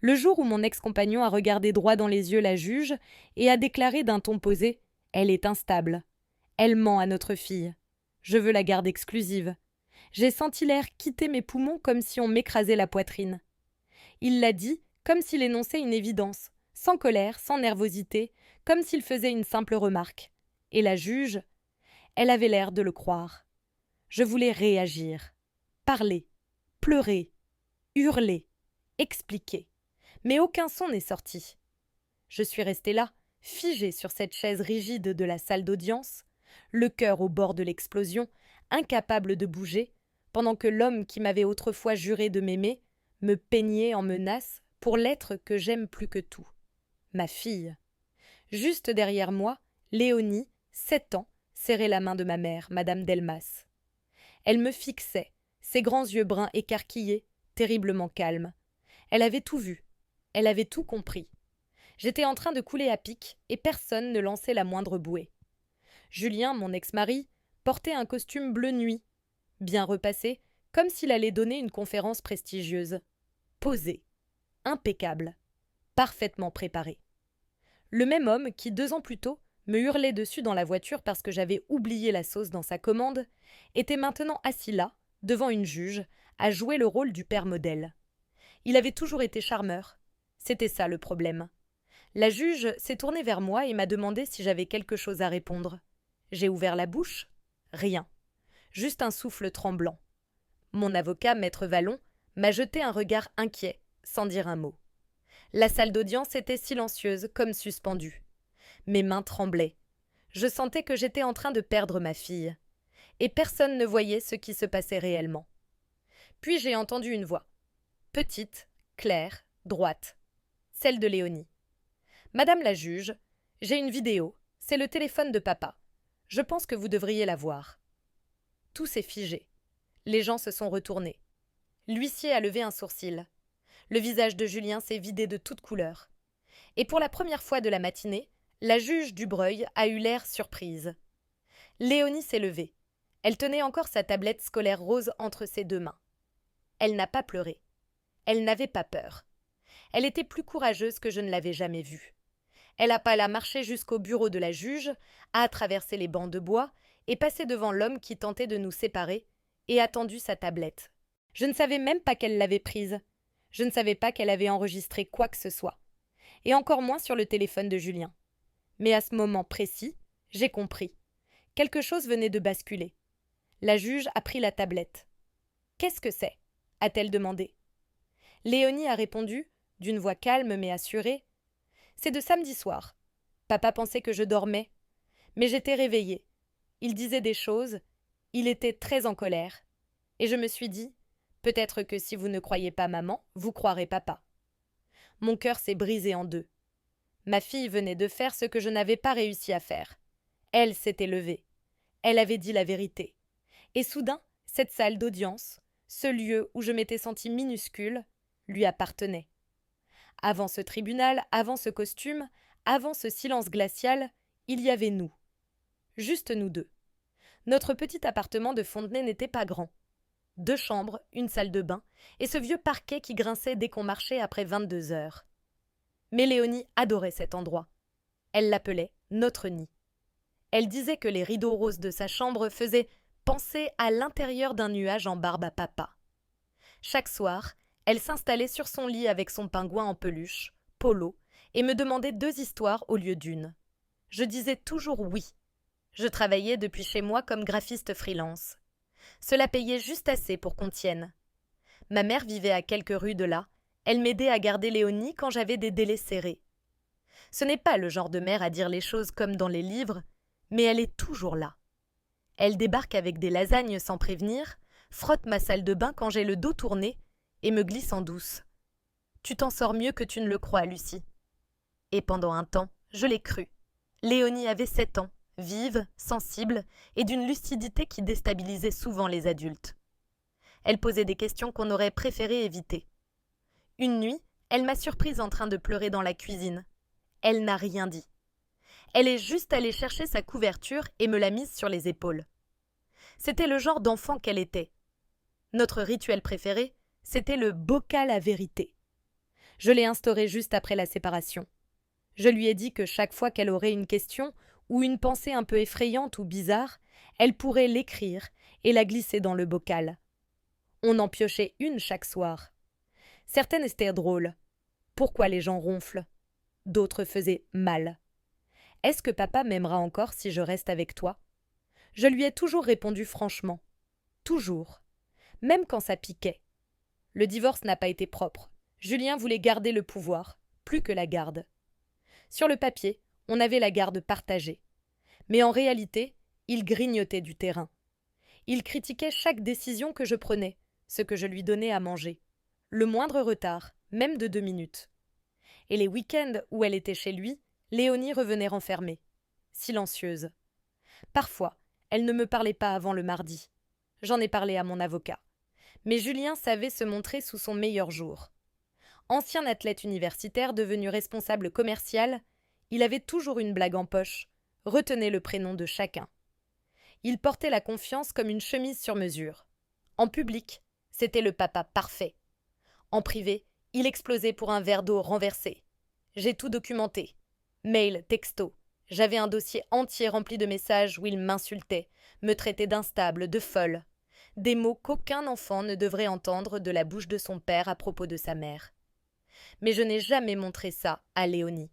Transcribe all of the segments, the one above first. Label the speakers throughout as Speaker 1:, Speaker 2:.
Speaker 1: Le jour où mon ex-compagnon a regardé droit dans les yeux la juge et a déclaré d'un ton posé: « Elle est instable. Elle ment à notre fille. Je veux la garde exclusive. » J'ai senti l'air quitter mes poumons comme si on m'écrasait la poitrine. Il l'a dit comme s'il énonçait une évidence, sans colère, sans nervosité, comme s'il faisait une simple remarque. Et la juge, elle avait l'air de le croire. Je voulais réagir, parler, pleurer, hurler, expliquer. Mais aucun son n'est sorti. Je suis restée là, figée sur cette chaise rigide de la salle d'audience, le cœur au bord de l'explosion, incapable de bouger, pendant que l'homme qui m'avait autrefois juré de m'aimer me peignait en menace pour l'être que j'aime plus que tout, ma fille. Juste derrière moi, Léonie, 7 ans, serrait la main de ma mère, Madame Delmas. Elle me fixait, ses grands yeux bruns écarquillés, terriblement calmes. Elle avait tout vu, elle avait tout compris. J'étais en train de couler à pic et personne ne lançait la moindre bouée. Julien, mon ex-mari, portait un costume bleu nuit, bien repassé, comme s'il allait donner une conférence prestigieuse. Posé, impeccable, parfaitement préparé. Le même homme qui, 2 ans plus tôt, me hurlait dessus dans la voiture parce que j'avais oublié la sauce dans sa commande, était maintenant assis là, devant une juge, à jouer le rôle du père modèle. Il avait toujours été charmeur. C'était ça le problème. La juge s'est tournée vers moi et m'a demandé si j'avais quelque chose à répondre. J'ai ouvert la bouche. Rien. Juste un souffle tremblant. Mon avocat, maître Vallon, m'a jeté un regard inquiet, sans dire un mot. La salle d'audience était silencieuse, comme suspendue. Mes mains tremblaient. Je sentais que j'étais en train de perdre ma fille. Et personne ne voyait ce qui se passait réellement. Puis j'ai entendu une voix. Petite, claire, droite. Celle de Léonie. Madame la juge, j'ai une vidéo. C'est le téléphone de papa. Je pense que vous devriez la voir. Tout s'est figé. Les gens se sont retournés. L'huissier a levé un sourcil. Le visage de Julien s'est vidé de toute couleur. Et pour la première fois de la matinée, la juge Dubreuil a eu l'air surprise. Léonie s'est levée. Elle tenait encore sa tablette scolaire rose entre ses 2 mains. Elle n'a pas pleuré. Elle n'avait pas peur. Elle était plus courageuse que je ne l'avais jamais vue. Elle a pas la marché jusqu'au bureau de la juge, a traversé les bancs de bois et passé devant l'homme qui tentait de nous séparer et a tendu sa tablette. Je ne savais même pas qu'elle l'avait prise. Je ne savais pas qu'elle avait enregistré quoi que ce soit. Et encore moins sur le téléphone de Julien. Mais à ce moment précis, j'ai compris. Quelque chose venait de basculer. La juge a pris la tablette. « Qu'est-ce que c'est » a-t-elle demandé. Léonie a répondu, d'une voix calme mais assurée. « C'est de samedi soir. Papa pensait que je dormais. Mais j'étais réveillée. Il disait des choses. Il était très en colère. Et je me suis dit, peut-être que si vous ne croyez pas maman, vous croirez papa. » Mon cœur s'est brisé en deux. Ma fille venait de faire ce que je n'avais pas réussi à faire. Elle s'était levée. Elle avait dit la vérité. Et soudain, cette salle d'audience, ce lieu où je m'étais sentie minuscule, lui appartenait. Avant ce tribunal, avant ce costume, avant ce silence glacial, il y avait nous. Juste nous deux. Notre petit appartement de Fontenay n'était pas grand. 2 chambres, une salle de bain, et ce vieux parquet qui grinçait dès qu'on marchait après 22 heures. Mais Léonie adorait cet endroit. Elle l'appelait notre nid. Elle disait que les rideaux roses de sa chambre faisaient penser à l'intérieur d'un nuage en barbe à papa. Chaque soir, elle s'installait sur son lit avec son pingouin en peluche, Polo, et me demandait 2 histoires au lieu d'une. Je disais toujours oui. Je travaillais depuis chez moi comme graphiste freelance. Cela payait juste assez pour qu'on tienne. Ma mère vivait à quelques rues de là. Elle m'aidait à garder Léonie quand j'avais des délais serrés. Ce n'est pas le genre de mère à dire les choses comme dans les livres, mais elle est toujours là. Elle débarque avec des lasagnes sans prévenir, frotte ma salle de bain quand j'ai le dos tourné et me glisse en douce. « Tu t'en sors mieux que tu ne le crois, Lucie. » Et pendant un temps, je l'ai cru. Léonie avait 7 ans, vive, sensible et d'une lucidité qui déstabilisait souvent les adultes. Elle posait des questions qu'on aurait préféré éviter. Une nuit, elle m'a surprise en train de pleurer dans la cuisine. Elle n'a rien dit. Elle est juste allée chercher sa couverture et me l'a mise sur les épaules. C'était le genre d'enfant qu'elle était. Notre rituel préféré, c'était le bocal à vérité. Je l'ai instauré juste après la séparation. Je lui ai dit que chaque fois qu'elle aurait une question ou une pensée un peu effrayante ou bizarre, elle pourrait l'écrire et la glisser dans le bocal. On en piochait une chaque soir. Certaines étaient drôles. Pourquoi les gens ronflent? D'autres faisaient mal. Est-ce que papa m'aimera encore si je reste avec toi? Je lui ai toujours répondu franchement. Toujours. Même quand ça piquait. Le divorce n'a pas été propre. Julien voulait garder le pouvoir, plus que la garde. Sur le papier, on avait la garde partagée. Mais en réalité, il grignotait du terrain. Il critiquait chaque décision que je prenais, ce que je lui donnais à manger. Le moindre retard, même de 2 minutes. Et les week-ends où elle était chez lui, Léonie revenait renfermée, silencieuse. Parfois, elle ne me parlait pas avant le mardi. J'en ai parlé à mon avocat. Mais Julien savait se montrer sous son meilleur jour. Ancien athlète universitaire devenu responsable commercial, il avait toujours une blague en poche, retenait le prénom de chacun. Il portait la confiance comme une chemise sur mesure. En public, c'était le papa parfait. En privé, il explosait pour un verre d'eau renversé. J'ai tout documenté. Mail, texto. J'avais un dossier entier rempli de messages où il m'insultait, me traitait d'instable, de folle. Des mots qu'aucun enfant ne devrait entendre de la bouche de son père à propos de sa mère. Mais je n'ai jamais montré ça à Léonie.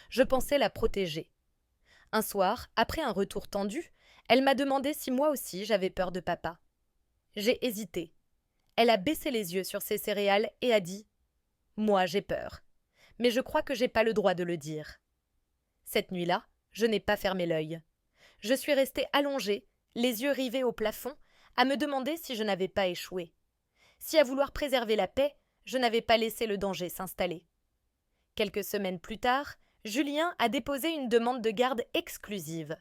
Speaker 1: Je pensais la protéger. Un soir, après un retour tendu, elle m'a demandé si moi aussi j'avais peur de papa. J'ai hésité. Elle a baissé les yeux sur ses céréales et a dit « Moi, j'ai peur. Mais je crois que j'ai pas le droit de le dire. » Cette nuit-là, je n'ai pas fermé l'œil. Je suis restée allongée, les yeux rivés au plafond, à me demander si je n'avais pas échoué. Si à vouloir préserver la paix, je n'avais pas laissé le danger s'installer. Quelques semaines plus tard, Julien a déposé une demande de garde exclusive.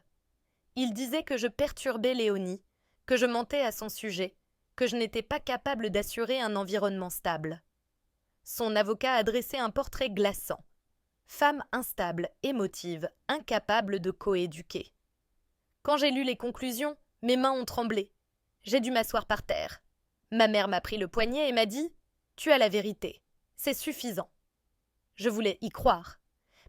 Speaker 1: Il disait que je perturbais Léonie, que je mentais à son sujet, que je n'étais pas capable d'assurer un environnement stable. Son avocat a dressé un portrait glaçant. Femme instable, émotive, incapable de coéduquer. Quand j'ai lu les conclusions, mes mains ont tremblé. J'ai dû m'asseoir par terre. Ma mère m'a pris le poignet et m'a dit « Tu as la vérité. C'est suffisant. » Je voulais y croire.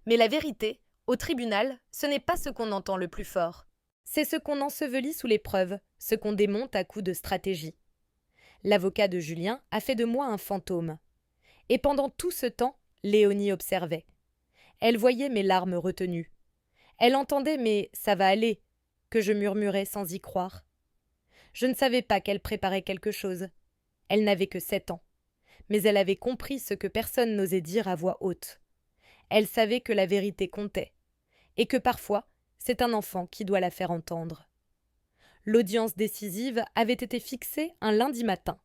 Speaker 1: Mais la vérité, au tribunal, ce n'est pas ce qu'on entend le plus fort. C'est ce qu'on ensevelit sous les preuves, ce qu'on démonte à coups de stratégie. L'avocat de Julien a fait de moi un fantôme. Et pendant tout ce temps, Léonie observait. Elle voyait mes larmes retenues. Elle entendait mes « ça va aller » que je murmurais sans y croire. Je ne savais pas qu'elle préparait quelque chose. Elle n'avait que 7 ans. Mais elle avait compris ce que personne n'osait dire à voix haute. Elle savait que la vérité comptait, et que parfois, c'est un enfant qui doit la faire entendre. L'audience décisive avait été fixée un lundi matin.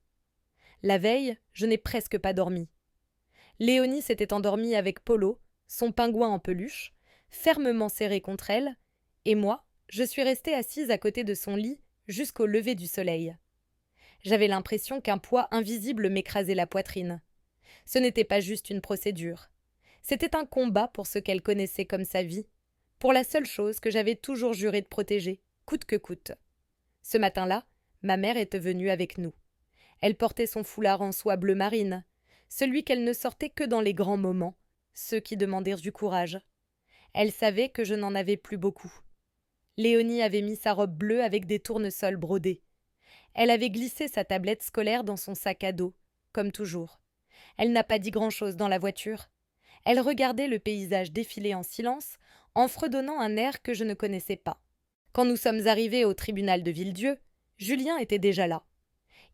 Speaker 1: La veille, je n'ai presque pas dormi. Léonie s'était endormie avec Polo, son pingouin en peluche, fermement serré contre elle, et moi, je suis restée assise à côté de son lit jusqu'au lever du soleil. J'avais l'impression qu'un poids invisible m'écrasait la poitrine. Ce n'était pas juste une procédure. C'était un combat pour ce qu'elle connaissait comme sa vie, pour la seule chose que j'avais toujours juré de protéger, coûte que coûte. Ce matin-là, ma mère était venue avec nous. Elle portait son foulard en soie bleu marine, celui qu'elle ne sortait que dans les grands moments, ceux qui demandèrent du courage. Elle savait que je n'en avais plus beaucoup. Léonie avait mis sa robe bleue avec des tournesols brodés. Elle avait glissé sa tablette scolaire dans son sac à dos, comme toujours. Elle n'a pas dit grand-chose dans la voiture. Elle regardait le paysage défiler en silence, en fredonnant un air que je ne connaissais pas. Quand nous sommes arrivés au tribunal de Villedieu, Julien était déjà là.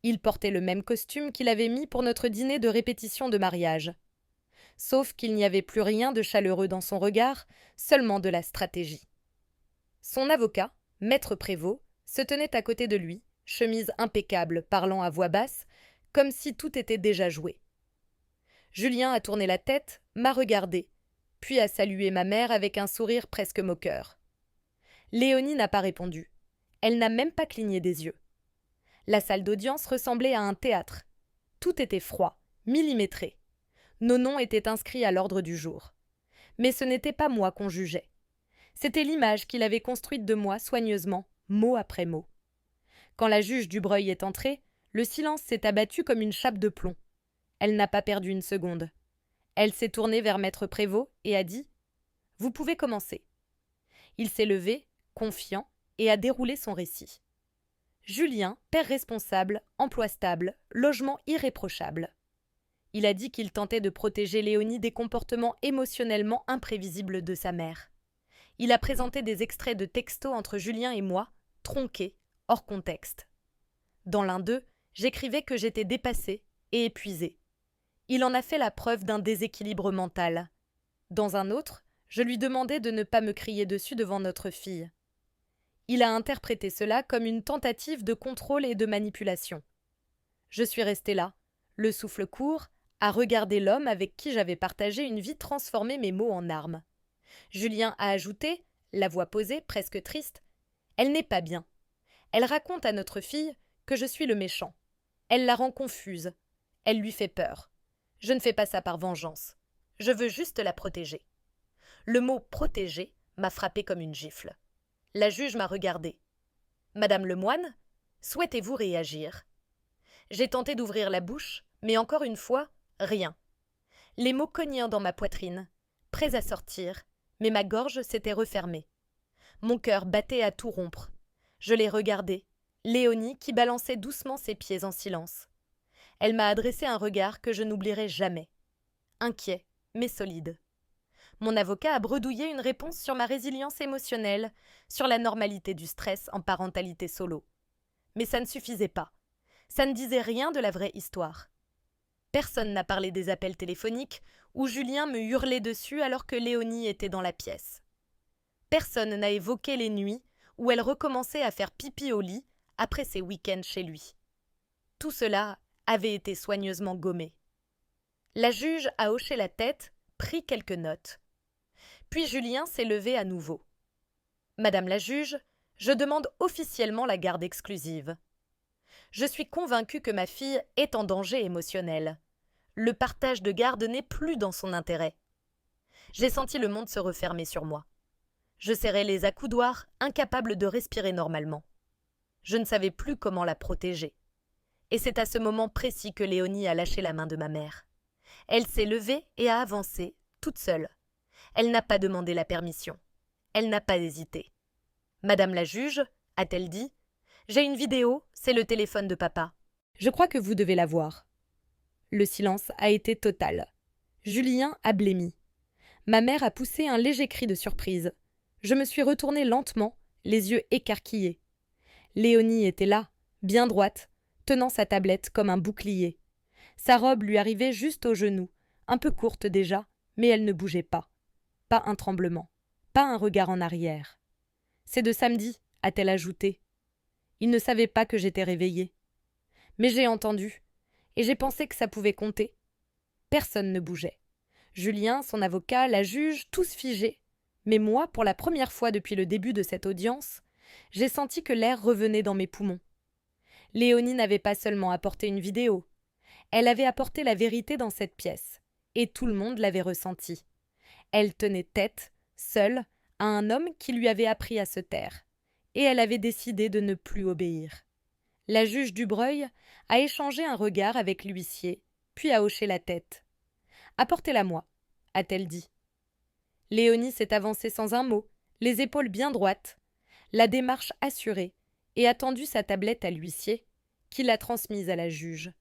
Speaker 1: Il portait le même costume qu'il avait mis pour notre dîner de répétition de mariage. Sauf qu'il n'y avait plus rien de chaleureux dans son regard, seulement de la stratégie. Son avocat, maître Prévost, se tenait à côté de lui, chemise impeccable, parlant à voix basse, comme si tout était déjà joué. Julien a tourné la tête, m'a regardé, puis a salué ma mère avec un sourire presque moqueur. Léonie n'a pas répondu. Elle n'a même pas cligné des yeux. La salle d'audience ressemblait à un théâtre. Tout était froid, millimétré. Nos noms étaient inscrits à l'ordre du jour. Mais ce n'était pas moi qu'on jugeait. C'était l'image qu'il avait construite de moi soigneusement, mot après mot. Quand la juge Dubreuil est entrée, le silence s'est abattu comme une chape de plomb. Elle n'a pas perdu une seconde. Elle s'est tournée vers maître Prévost et a dit « Vous pouvez commencer ». Il s'est levé, confiant, et a déroulé son récit. Julien, père responsable, emploi stable, logement irréprochable. Il a dit qu'il tentait de protéger Léonie des comportements émotionnellement imprévisibles de sa mère. Il a présenté des extraits de textos entre Julien et moi, tronqués, hors contexte. Dans l'un d'eux, j'écrivais que j'étais dépassée et épuisée. Il en a fait la preuve d'un déséquilibre mental. Dans un autre, je lui demandais de ne pas me crier dessus devant notre fille. Il a interprété cela comme une tentative de contrôle et de manipulation. Je suis restée là, le souffle court, à regarder l'homme avec qui j'avais partagé une vie transformer mes mots en armes. Julien a ajouté, la voix posée, presque triste, « Elle n'est pas bien. Elle raconte à notre fille que je suis le méchant. Elle la rend confuse. Elle lui fait peur. Je ne fais pas ça par vengeance. Je veux juste la protéger. » Le mot « protéger » m'a frappé comme une gifle. La juge m'a regardée. « Madame Lemoine, souhaitez-vous réagir ?» J'ai tenté d'ouvrir la bouche, mais encore une fois, rien. Les mots cognaient dans ma poitrine, prêts à sortir, mais ma gorge s'était refermée. Mon cœur battait à tout rompre. Je l'ai regardée, Léonie qui balançait doucement ses pieds en silence. Elle m'a adressé un regard que je n'oublierai jamais. Inquiet, mais solide. Mon avocat a bredouillé une réponse sur ma résilience émotionnelle, sur la normalité du stress en parentalité solo. Mais ça ne suffisait pas. Ça ne disait rien de la vraie histoire. Personne n'a parlé des appels téléphoniques où Julien me hurlait dessus alors que Léonie était dans la pièce. Personne n'a évoqué les nuits où elle recommençait à faire pipi au lit après ses week-ends chez lui. Tout cela avait été soigneusement gommé. La juge a hoché la tête, pris quelques notes. Puis Julien s'est levé à nouveau. « Madame la juge, je demande officiellement la garde exclusive. Je suis convaincue que ma fille est en danger émotionnel. Le partage de garde n'est plus dans son intérêt. » J'ai senti le monde se refermer sur moi. Je serrais les accoudoirs, incapable de respirer normalement. Je ne savais plus comment la protéger. Et c'est à ce moment précis que Léonie a lâché la main de ma mère. Elle s'est levée et a avancé, toute seule. Elle n'a pas demandé la permission. Elle n'a pas hésité. « Madame la juge, a-t-elle dit, j'ai une vidéo, c'est le téléphone de papa. Je crois que vous devez la voir. » Le silence a été total. Julien a blêmi. Ma mère a poussé un léger cri de surprise. Je me suis retournée lentement, les yeux écarquillés. Léonie était là, bien droite, tenant sa tablette comme un bouclier. Sa robe lui arrivait juste aux genoux, un peu courte déjà, mais elle ne bougeait pas. Pas un tremblement, pas un regard en arrière. « C'est de samedi », a-t-elle ajouté. Il ne savait pas que j'étais réveillée. Mais j'ai entendu, et j'ai pensé que ça pouvait compter. Personne ne bougeait. Julien, son avocat, la juge, tous figés. Mais moi, pour la première fois depuis le début de cette audience, j'ai senti que l'air revenait dans mes poumons. Léonie n'avait pas seulement apporté une vidéo. Elle avait apporté la vérité dans cette pièce, et tout le monde l'avait ressenti. Elle tenait tête, seule, à un homme qui lui avait appris à se taire, et elle avait décidé de ne plus obéir. La juge Dubreuil a échangé un regard avec l'huissier, puis a hoché la tête. « Apportez-la-moi », a-t-elle dit. Léonie s'est avancée sans un mot, les épaules bien droites, la démarche assurée, et a tendu sa tablette à l'huissier, qui l'a transmise à la juge.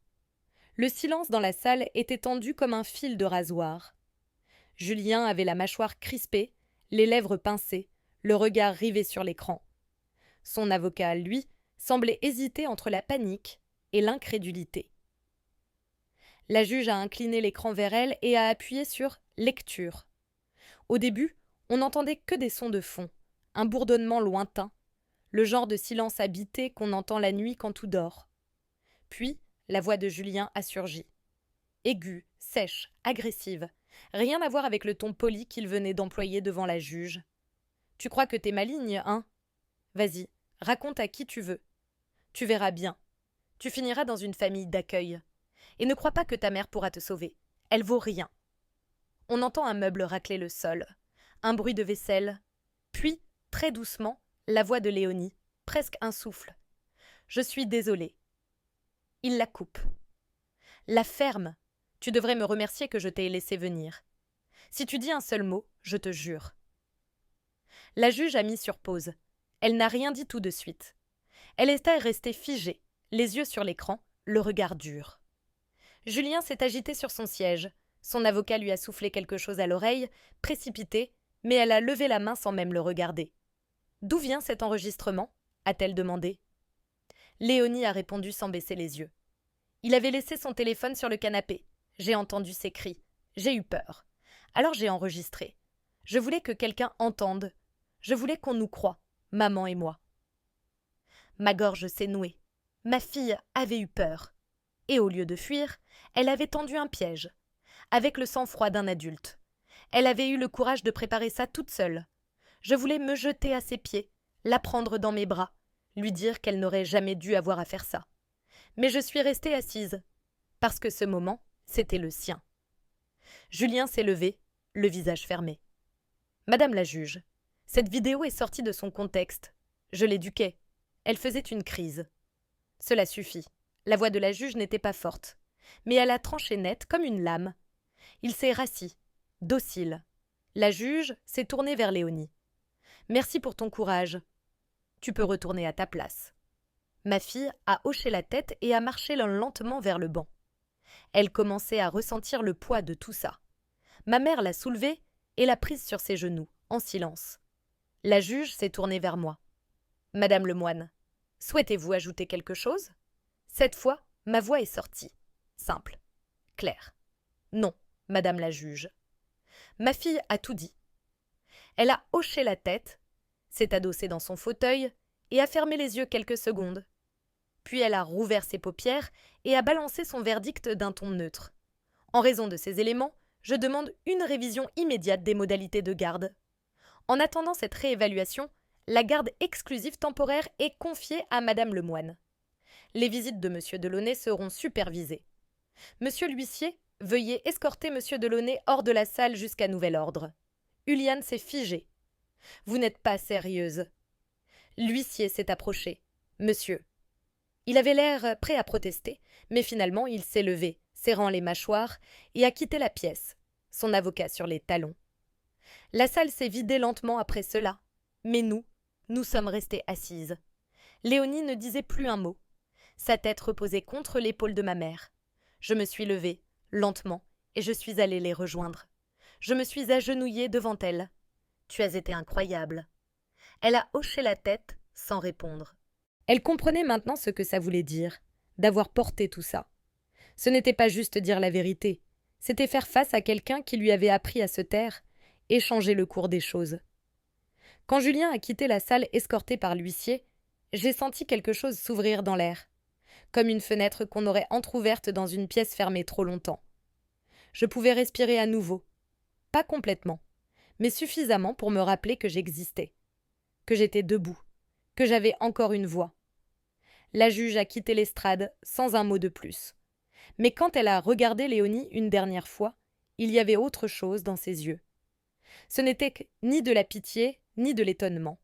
Speaker 1: Le silence dans la salle était tendu comme un fil de rasoir. Julien avait la mâchoire crispée, les lèvres pincées, le regard rivé sur l'écran. Son avocat, lui, semblait hésiter entre la panique et l'incrédulité. La juge a incliné l'écran vers elle et a appuyé sur « Lecture ». Au début, on n'entendait que des sons de fond, un bourdonnement lointain, le genre de silence habité qu'on entend la nuit quand tout dort. Puis, la voix de Julien a surgi. Aiguë, sèche, agressive, rien à voir avec le ton poli qu'il venait d'employer devant la juge. « Tu crois que t'es maligne, hein ? Vas-y, raconte à qui tu veux. Tu verras bien. Tu finiras dans une famille d'accueil. Et ne crois pas que ta mère pourra te sauver. Elle vaut rien. » On entend un meuble racler le sol, un bruit de vaisselle, puis, très doucement, la voix de Léonie, presque un souffle. « Je suis désolée. » Il la coupe. La ferme, Tu devrais me remercier que je t'ai laissé venir. Si tu dis un seul mot, je te jure. » La juge a mis sur pause. Elle n'a rien dit tout de suite. Elle était restée figée, les yeux sur l'écran, le regard dur. Julien s'est agité sur son siège. Son avocat lui a soufflé quelque chose à l'oreille, précipité, mais elle a levé la main sans même le regarder. « D'où vient cet enregistrement » a-t-elle demandé. Léonie a répondu sans baisser les yeux. « Il avait laissé son téléphone sur le canapé. J'ai entendu ses cris. J'ai eu peur. Alors j'ai enregistré. Je voulais que quelqu'un entende. Je voulais qu'on nous croie, maman et moi. » Ma gorge s'est nouée. Ma fille avait eu peur. Et au lieu de fuir, elle avait tendu un piège. Avec le sang-froid d'un adulte. Elle avait eu le courage de préparer ça toute seule. Je voulais me jeter à ses pieds, la prendre dans mes bras, lui dire qu'elle n'aurait jamais dû avoir à faire ça. Mais je suis restée assise, parce que ce moment, c'était le sien. Julien s'est levé, le visage fermé. « Madame la juge, cette vidéo est sortie de son contexte. Je l'éduquais. Elle faisait une crise. » Cela suffit. La voix de la juge n'était pas forte, mais elle a tranché net comme une lame. Il s'est rassis, docile. La juge s'est tournée vers Léonie. « Merci pour ton courage. Tu peux retourner à ta place. » Ma fille a hoché la tête et a marché lentement vers le banc. Elle commençait à ressentir le poids de tout ça. Ma mère l'a soulevée et l'a prise sur ses genoux, en silence. La juge s'est tournée vers moi. « Madame Lemoine, souhaitez-vous ajouter quelque chose ?» Cette fois, ma voix est sortie. Simple. Claire. « Non, madame la juge. » Ma fille a tout dit. Elle a hoché la tête, s'est adossée dans son fauteuil et a fermé les yeux quelques secondes. Puis elle a rouvert ses paupières et a balancé son verdict d'un ton neutre. « En raison de ces éléments, je demande une révision immédiate des modalités de garde. En attendant cette réévaluation, la garde exclusive temporaire est confiée à madame Lemoine. Les visites de monsieur Delaunay seront supervisées. Monsieur l'huissier, veuillez escorter monsieur Delaunay hors de la salle jusqu'à nouvel ordre. » Uliane s'est figée. « Vous n'êtes pas sérieuse. » L'huissier s'est approché. « Monsieur. » Il avait l'air prêt à protester, mais finalement il s'est levé, serrant les mâchoires, et a quitté la pièce, son avocat sur les talons. La salle s'est vidée lentement après cela, mais nous sommes restées assises. Léonie ne disait plus un mot. Sa tête reposait contre l'épaule de ma mère. Je me suis levée, lentement, et je suis allée les rejoindre. Je me suis agenouillée devant elle. « Tu as été incroyable. » Elle a hoché la tête sans répondre. Elle comprenait maintenant ce que ça voulait dire, d'avoir porté tout ça. Ce n'était pas juste dire la vérité, c'était faire face à quelqu'un qui lui avait appris à se taire et changer le cours des choses. Quand Julien a quitté la salle escorté par l'huissier, j'ai senti quelque chose s'ouvrir dans l'air, comme une fenêtre qu'on aurait entr'ouverte dans une pièce fermée trop longtemps. Je pouvais respirer à nouveau, pas complètement, mais suffisamment pour me rappeler que j'existais, que j'étais debout, que j'avais encore une voix. La juge a quitté l'estrade sans un mot de plus. Mais quand elle a regardé Léonie une dernière fois, il y avait autre chose dans ses yeux. Ce n'était ni de la pitié, ni de l'étonnement.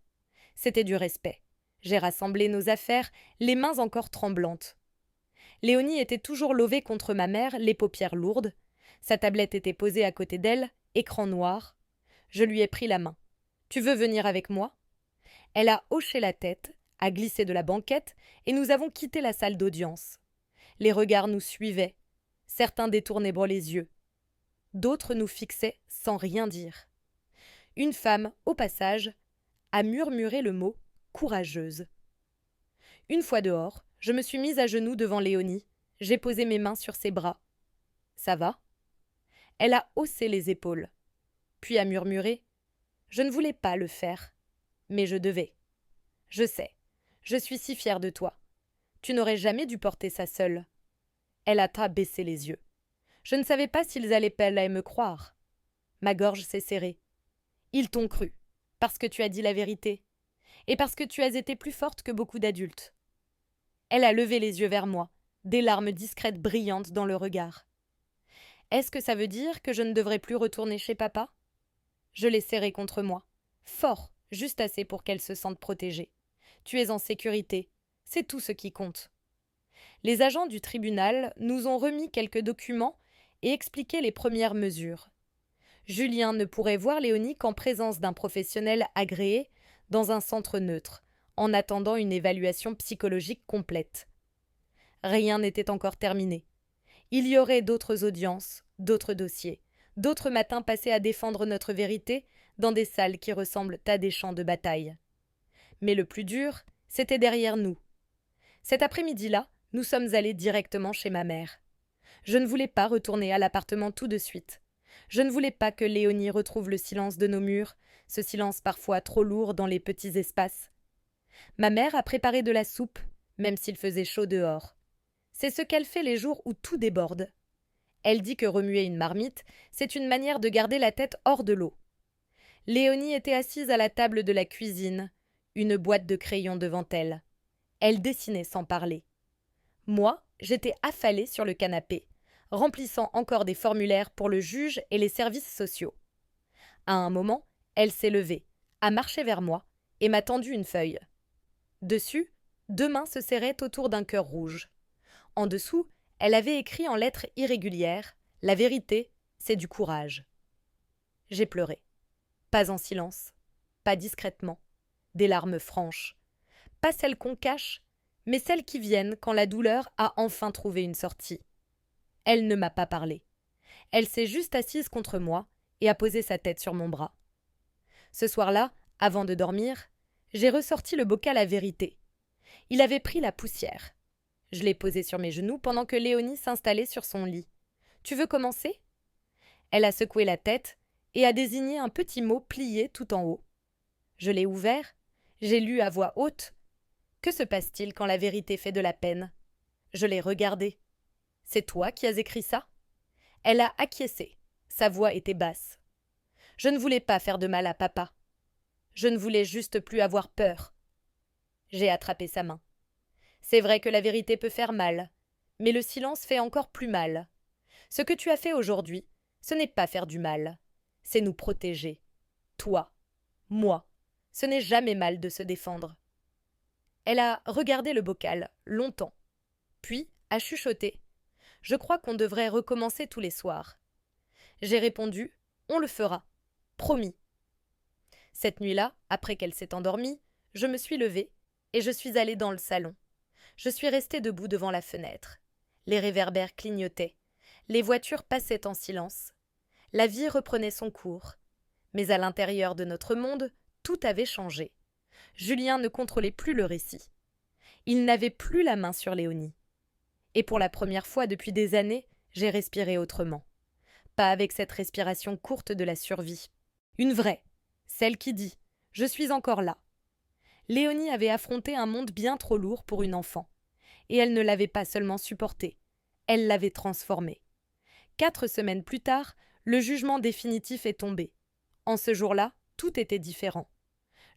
Speaker 1: C'était du respect. J'ai rassemblé nos affaires, les mains encore tremblantes. Léonie était toujours levée contre ma mère, les paupières lourdes. Sa tablette était posée à côté d'elle, écran noir. Je lui ai pris la main. « Tu veux venir avec moi ?» Elle a hoché la tête, a glissé de la banquette, et nous avons quitté la salle d'audience. Les regards nous suivaient. Certains détournaient les yeux. D'autres nous fixaient sans rien dire. Une femme, au passage, a murmuré le mot « courageuse ». Une fois dehors, je me suis mise à genoux devant Léonie. J'ai posé mes mains sur ses bras. « Ça va ?» Elle a haussé les épaules, puis a murmuré « Je ne voulais pas le faire, mais je devais. Je sais, je suis si fière de toi. Tu n'aurais jamais dû porter ça seule. » Elle a baissé les yeux. Je ne savais pas s'ils allaient me croire. Ma gorge s'est serrée. Ils t'ont cru, parce que tu as dit la vérité, et parce que tu as été plus forte que beaucoup d'adultes. Elle a levé les yeux vers moi, des larmes discrètes brillantes dans le regard. Est-ce que ça veut dire que je ne devrais plus retourner chez papa ? Je l'ai serrée contre moi, fort, juste assez pour qu'elle se sente protégée. Tu es en sécurité, c'est tout ce qui compte. Les agents du tribunal nous ont remis quelques documents et expliquer les premières mesures. Julien ne pourrait voir Léonie qu'en présence d'un professionnel agréé dans un centre neutre, en attendant une évaluation psychologique complète. Rien n'était encore terminé. Il y aurait d'autres audiences, d'autres dossiers, d'autres matins passés à défendre notre vérité dans des salles qui ressemblent à des champs de bataille. Mais le plus dur, c'était derrière nous. Cet après-midi-là, nous sommes allés directement chez ma mère. Je ne voulais pas retourner à l'appartement tout de suite. Je ne voulais pas que Léonie retrouve le silence de nos murs, ce silence parfois trop lourd dans les petits espaces. Ma mère a préparé de la soupe, même s'il faisait chaud dehors. C'est ce qu'elle fait les jours où tout déborde. Elle dit que remuer une marmite, c'est une manière de garder la tête hors de l'eau. Léonie était assise à la table de la cuisine, une boîte de crayons devant elle. Elle dessinait sans parler. Moi, j'étais affalée sur le canapé, remplissant encore des formulaires pour le juge et les services sociaux. À un moment, elle s'est levée, a marché vers moi et m'a tendu une feuille. Dessus, 2 mains se serraient autour d'un cœur rouge. En dessous, elle avait écrit en lettres irrégulières « La vérité, c'est du courage ». J'ai pleuré. Pas en silence, pas discrètement, des larmes franches. Pas celles qu'on cache, mais celles qui viennent quand la douleur a enfin trouvé une sortie. Elle ne m'a pas parlé. Elle s'est juste assise contre moi et a posé sa tête sur mon bras. Ce soir-là, avant de dormir, j'ai ressorti le bocal à vérité. Il avait pris la poussière. Je l'ai posé sur mes genoux pendant que Léonie s'installait sur son lit. « Tu veux commencer ?» Elle a secoué la tête et a désigné un petit mot plié tout en haut. Je l'ai ouvert, j'ai lu à voix haute. Que se passe-t-il quand la vérité fait de la peine ? Je l'ai regardé. C'est toi qui as écrit ça ? Elle a acquiescé. Sa voix était basse. Je ne voulais pas faire de mal à papa. Je ne voulais juste plus avoir peur. J'ai attrapé sa main. C'est vrai que la vérité peut faire mal, mais le silence fait encore plus mal. Ce que tu as fait aujourd'hui, ce n'est pas faire du mal, c'est nous protéger. Toi, moi, ce n'est jamais mal de se défendre. Elle a regardé le bocal, longtemps, puis a chuchoté. Je crois qu'on devrait recommencer tous les soirs. J'ai répondu, on le fera, promis. Cette nuit-là, après qu'elle s'est endormie, je me suis levée et je suis allée dans le salon. Je suis restée debout devant la fenêtre. Les réverbères clignotaient. Les voitures passaient en silence. La vie reprenait son cours. Mais à l'intérieur de notre monde, tout avait changé. Julien ne contrôlait plus le récit. Il n'avait plus la main sur Léonie. Et pour la première fois depuis des années, j'ai respiré autrement. Pas avec cette respiration courte de la survie. Une vraie, celle qui dit « Je suis encore là ». Léonie avait affronté un monde bien trop lourd pour une enfant. Et elle ne l'avait pas seulement supporté, elle l'avait transformé. 4 semaines plus tard, le jugement définitif est tombé. En ce jour-là, tout était différent.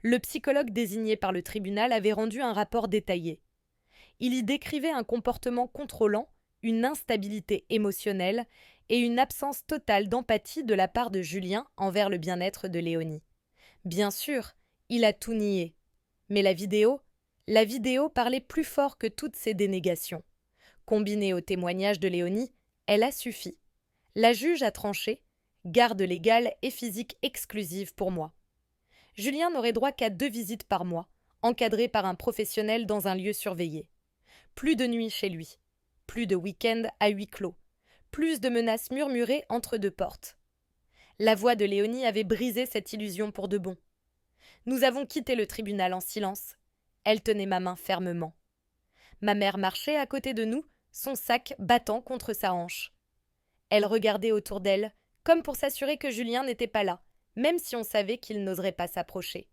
Speaker 1: Le psychologue désigné par le tribunal avait rendu un rapport détaillé. Il y décrivait un comportement contrôlant, une instabilité émotionnelle et une absence totale d'empathie de la part de Julien envers le bien-être de Léonie. Bien sûr, il a tout nié. Mais la vidéo parlait plus fort que toutes ces dénégations. Combinée au témoignage de Léonie, elle a suffi. La juge a tranché, garde légale et physique exclusive pour moi. Julien n'aurait droit qu'à 2 visites par mois, encadrées par un professionnel dans un lieu surveillé. Plus de nuits chez lui, plus de week-ends à huis clos, plus de menaces murmurées entre 2 portes. La voix de Léonie avait brisé cette illusion pour de bon. Nous avons quitté le tribunal en silence. Elle tenait ma main fermement. Ma mère marchait à côté de nous, son sac battant contre sa hanche. Elle regardait autour d'elle, comme pour s'assurer que Julien n'était pas là, même si on savait qu'il n'oserait pas s'approcher.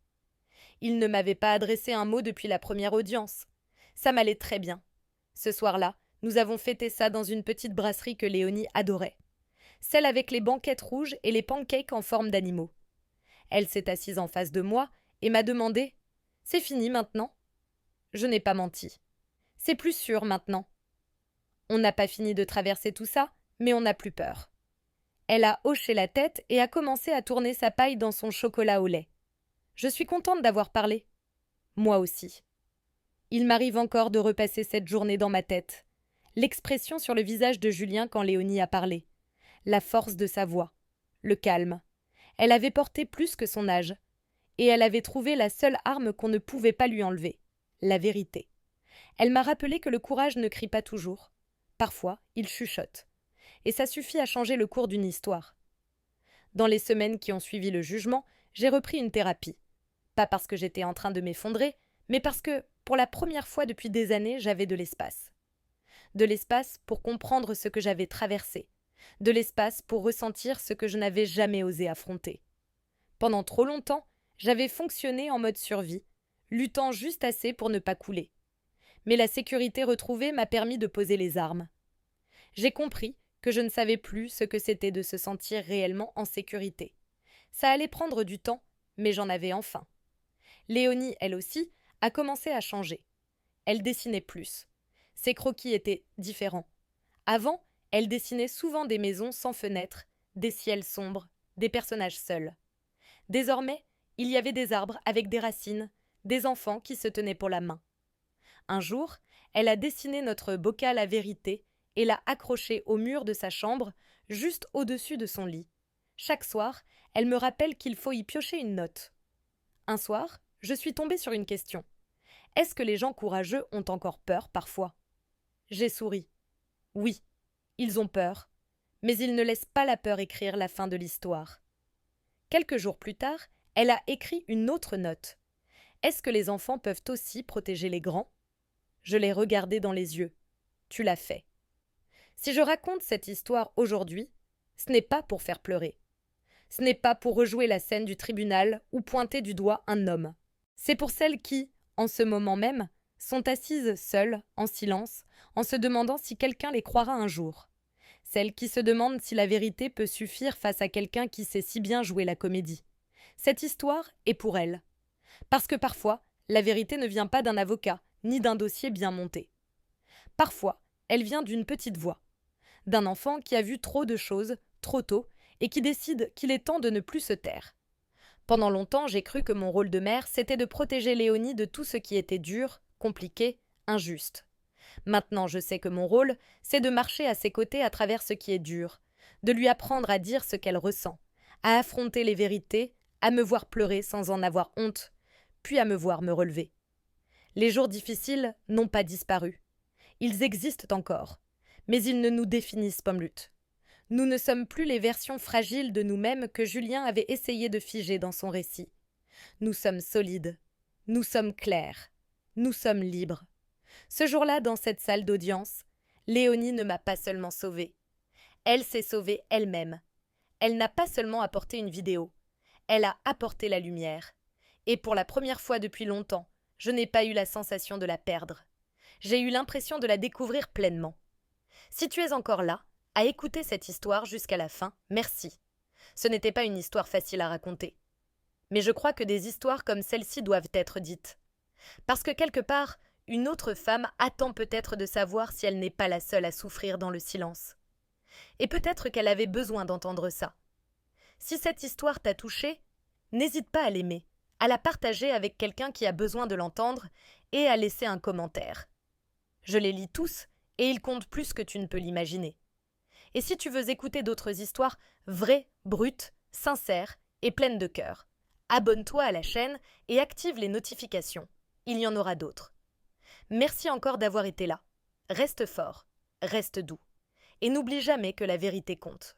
Speaker 1: Il ne m'avait pas adressé un mot depuis la première audience. Ça m'allait très bien. Ce soir-là, nous avons fêté ça dans une petite brasserie que Léonie adorait. Celle avec les banquettes rouges et les pancakes en forme d'animaux. Elle s'est assise en face de moi et m'a demandé « C'est fini maintenant ?» Je n'ai pas menti. C'est plus sûr maintenant. On n'a pas fini de traverser tout ça, mais on n'a plus peur. Elle a hoché la tête et a commencé à tourner sa paille dans son chocolat au lait. Je suis contente d'avoir parlé. Moi aussi. Il m'arrive encore de repasser cette journée dans ma tête. L'expression sur le visage de Julien quand Léonie a parlé. la force de sa voix, le calme. Elle avait porté plus que son âge, et elle avait trouvé la seule arme qu'on ne pouvait pas lui enlever, la vérité. Elle m'a rappelé que le courage ne crie pas toujours. Parfois, il chuchote. Et ça suffit à changer le cours d'une histoire. Dans les semaines qui ont suivi le jugement, j'ai repris une thérapie. Pas parce que j'étais en train de m'effondrer, mais parce que, pour la première fois depuis des années, j'avais de l'espace. De l'espace pour comprendre ce que j'avais traversé. De l'espace pour ressentir ce que je n'avais jamais osé affronter. Pendant trop longtemps, j'avais fonctionné en mode survie, luttant juste assez pour ne pas couler. Mais la sécurité retrouvée m'a permis de poser les armes. J'ai compris que je ne savais plus ce que c'était de se sentir réellement en sécurité. Ça allait prendre du temps, mais j'en avais enfin. Léonie, elle aussi, a commencé à changer. Elle dessinait plus. Ses croquis étaient différents. Avant, elle dessinait souvent des maisons sans fenêtres, des ciels sombres, des personnages seuls. Désormais, il y avait des arbres avec des racines, des enfants qui se tenaient pour la main. Un jour, elle a dessiné notre bocal à vérité et l'a accroché au mur de sa chambre, juste au-dessus de son lit. Chaque soir, elle me rappelle qu'il faut y piocher une note. Un soir, je suis tombée sur une question. Est-ce que les gens courageux ont encore peur parfois ? J'ai souri. Oui, ils ont peur, mais ils ne laissent pas la peur écrire la fin de l'histoire. Quelques jours plus tard, elle a écrit une autre note. Est-ce que les enfants peuvent aussi protéger les grands ? Je l'ai regardé dans les yeux. Tu l'as fait. Si je raconte cette histoire aujourd'hui, ce n'est pas pour faire pleurer. Ce n'est pas pour rejouer la scène du tribunal ou pointer du doigt un homme. C'est pour celles qui, en ce moment même, sont assises seules, en silence, en se demandant si quelqu'un les croira un jour. Celles qui se demandent si la vérité peut suffire face à quelqu'un qui sait si bien jouer la comédie. Cette histoire est pour elles. Parce que parfois, la vérité ne vient pas d'un avocat, ni d'un dossier bien monté. Parfois, elle vient d'une petite voix, d'un enfant qui a vu trop de choses, trop tôt, et qui décide qu'il est temps de ne plus se taire. Pendant longtemps, j'ai cru que mon rôle de mère, c'était de protéger Léonie de tout ce qui était dur, compliqué, injuste. Maintenant, je sais que mon rôle, c'est de marcher à ses côtés à travers ce qui est dur, de lui apprendre à dire ce qu'elle ressent, à affronter les vérités, à me voir pleurer sans en avoir honte, puis à me voir me relever. Les jours difficiles n'ont pas disparu. Ils existent encore, mais ils ne nous définissent pas lutte. Nous ne sommes plus les versions fragiles de nous-mêmes que Julien avait essayé de figer dans son récit. Nous sommes solides, nous sommes clairs, nous sommes libres. Ce jour-là, dans cette salle d'audience, Léonie ne m'a pas seulement sauvée. Elle s'est sauvée elle-même. Elle n'a pas seulement apporté une vidéo, elle a apporté la lumière. Et pour la première fois depuis longtemps, je n'ai pas eu la sensation de la perdre. J'ai eu l'impression de la découvrir pleinement. Si tu es encore là, à écouter cette histoire jusqu'à la fin, merci. Ce n'était pas une histoire facile à raconter. Mais je crois que des histoires comme celle-ci doivent être dites. Parce que quelque part, une autre femme attend peut-être de savoir si elle n'est pas la seule à souffrir dans le silence. Et peut-être qu'elle avait besoin d'entendre ça. Si cette histoire t'a touché, n'hésite pas à l'aimer, à la partager avec quelqu'un qui a besoin de l'entendre et à laisser un commentaire. Je les lis tous et ils comptent plus que tu ne peux l'imaginer. Et si tu veux écouter d'autres histoires vraies, brutes, sincères et pleines de cœur, abonne-toi à la chaîne et active les notifications. Il y en aura d'autres. Merci encore d'avoir été là. Reste fort, reste doux. Et n'oublie jamais que la vérité compte.